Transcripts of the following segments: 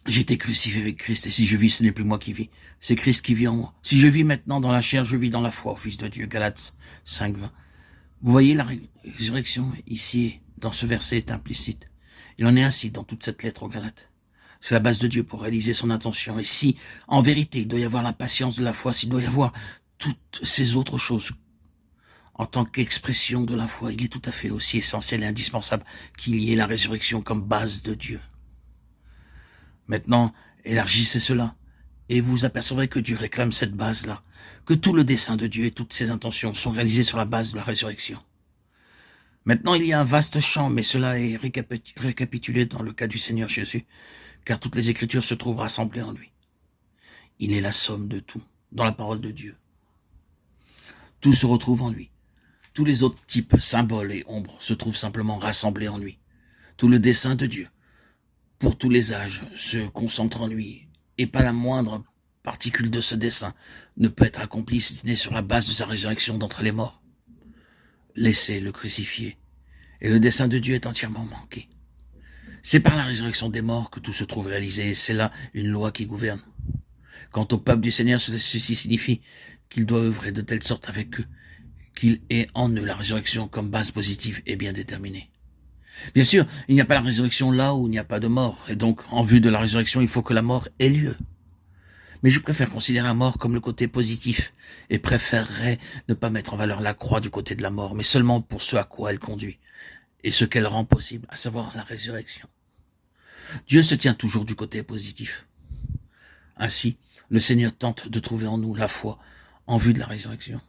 J'ai été crucifié avec Christ, et si je vis, ce n'est plus moi qui vis, c'est Christ qui vit en moi. Si je vis maintenant dans la chair, je vis dans la foi au Fils de Dieu. Galates 5:20. Vous voyez, la résurrection, ici, dans ce verset, est implicite. Il en est ainsi dans toute cette lettre aux Galates. C'est la base de Dieu pour réaliser son intention. Et si, en vérité, il doit y avoir la patience de la foi, s'il doit y avoir toutes ces autres choses, en tant qu'expression de la foi, il est tout à fait aussi essentiel et indispensable qu'il y ait la résurrection comme base de Dieu. Maintenant, élargissez cela, et vous apercevrez que Dieu réclame cette base-là, que tout le dessein de Dieu et toutes ses intentions sont réalisées sur la base de la résurrection. Maintenant, il y a un vaste champ, mais cela est récapitulé dans le cas du Seigneur Jésus, car toutes les Écritures se trouvent rassemblées en lui. Il est la somme de tout, dans la parole de Dieu. Tout se retrouve en lui. Tous les autres types, symboles et ombres se trouvent simplement rassemblés en lui. Tout le dessein de Dieu, pour tous les âges, se concentre en lui, et pas la moindre particule de ce dessein ne peut être accomplie si ce n'est sur la base de sa résurrection d'entre les morts. Laissez le crucifier, et le dessein de Dieu est entièrement manqué. C'est par la résurrection des morts que tout se trouve réalisé, et c'est là une loi qui gouverne. Quant au peuple du Seigneur, ceci signifie qu'il doit œuvrer de telle sorte avec eux, qu'il ait en eux la résurrection comme base positive et bien déterminée. Bien sûr, il n'y a pas la résurrection là où il n'y a pas de mort, et donc, en vue de la résurrection, il faut que la mort ait lieu. Mais je préfère considérer la mort comme le côté positif, et préférerais ne pas mettre en valeur la croix du côté de la mort, mais seulement pour ce à quoi elle conduit, et ce qu'elle rend possible, à savoir la résurrection. Dieu se tient toujours du côté positif. Ainsi, le Seigneur tente de trouver en nous la foi en vue de la résurrection.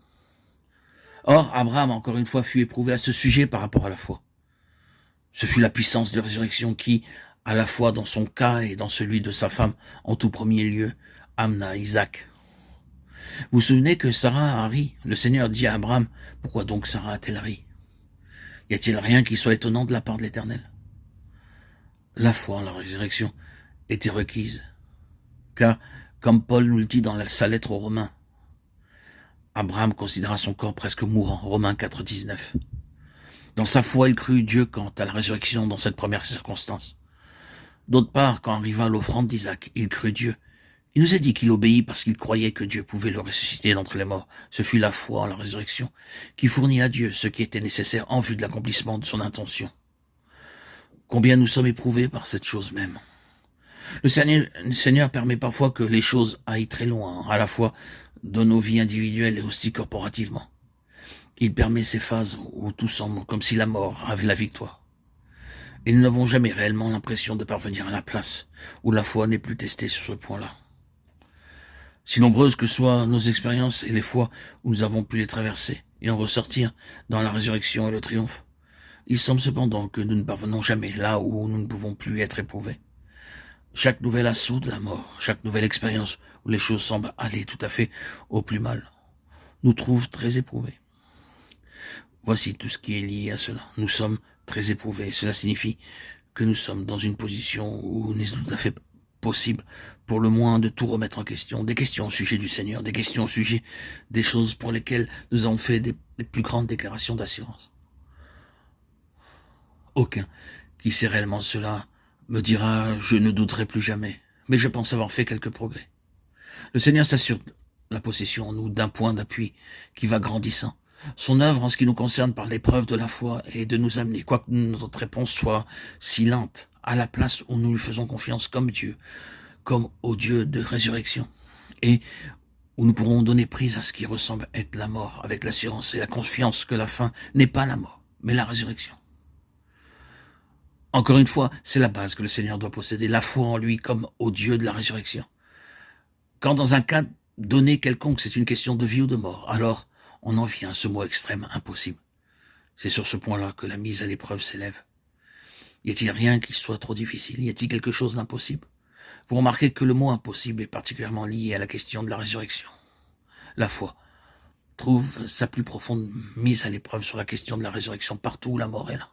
Or, Abraham, encore une fois, fut éprouvé à ce sujet par rapport à la foi. Ce fut la puissance de résurrection qui, à la fois dans son cas et dans celui de sa femme, en tout premier lieu, amena Isaac. Vous vous souvenez que Sarah a ri. Le Seigneur dit à Abraham, pourquoi donc Sarah a-t-elle ri? Y a-t-il rien qui soit étonnant de la part de l'Éternel? La foi en la résurrection était requise, car, comme Paul nous le dit dans sa lettre aux Romains, Abraham considéra son corps presque mourant, Romains 4:19. Dans sa foi, il crut Dieu quant à la résurrection dans cette première circonstance. D'autre part, quand arriva l'offrande d'Isaac, il crut Dieu. Il nous a dit qu'il obéit parce qu'il croyait que Dieu pouvait le ressusciter d'entre les morts. Ce fut la foi en la résurrection qui fournit à Dieu ce qui était nécessaire en vue de l'accomplissement de son intention. Combien nous sommes éprouvés par cette chose même. Le Seigneur permet parfois que les choses aillent très loin, à la fois dans nos vies individuelles et aussi corporativement. Il permet ces phases où tout semble comme si la mort avait la victoire. Et nous n'avons jamais réellement l'impression de parvenir à la place où la foi n'est plus testée sur ce point-là. Si nombreuses que soient nos expériences et les fois où nous avons pu les traverser et en ressortir dans la résurrection et le triomphe, il semble cependant que nous ne parvenons jamais là où nous ne pouvons plus être éprouvés. Chaque nouvel assaut de la mort, chaque nouvelle expérience où les choses semblent aller tout à fait au plus mal, nous trouve très éprouvés. Voici tout ce qui est lié à cela. Nous sommes très éprouvés. Cela signifie que nous sommes dans une position où il est tout à fait possible, pour le moins, de tout remettre en question. Des questions au sujet du Seigneur, des questions au sujet des choses pour lesquelles nous avons fait les plus grandes déclarations d'assurance. Aucun qui sait réellement cela me dira « je ne douterai plus jamais », mais je pense avoir fait quelques progrès. Le Seigneur s'assure la possession en nous d'un point d'appui qui va grandissant. Son œuvre en ce qui nous concerne par l'épreuve de la foi est de nous amener, quoique notre réponse soit si lente, à la place où nous lui faisons confiance comme Dieu, comme au Dieu de résurrection, et où nous pourrons donner prise à ce qui ressemble être la mort, avec l'assurance et la confiance que la fin n'est pas la mort, mais la résurrection. Encore une fois, c'est la base que le Seigneur doit posséder, la foi en lui comme au Dieu de la résurrection. Quand dans un cas donné quelconque, c'est une question de vie ou de mort, alors on en vient à ce mot extrême, impossible. C'est sur ce point-là que la mise à l'épreuve s'élève. Y a-t-il rien qui soit trop difficile? Y a-t-il quelque chose d'impossible? Vous remarquez que le mot impossible est particulièrement lié à la question de la résurrection. La foi trouve sa plus profonde mise à l'épreuve sur la question de la résurrection partout où la mort est là.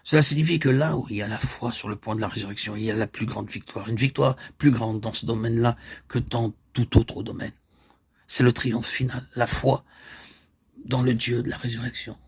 Cela signifie que là où il y a la foi sur le point de la résurrection, il y a la plus grande victoire. Une victoire plus grande dans ce domaine-là que dans tout autre domaine. C'est le triomphe final, la foi dans le Dieu de la résurrection.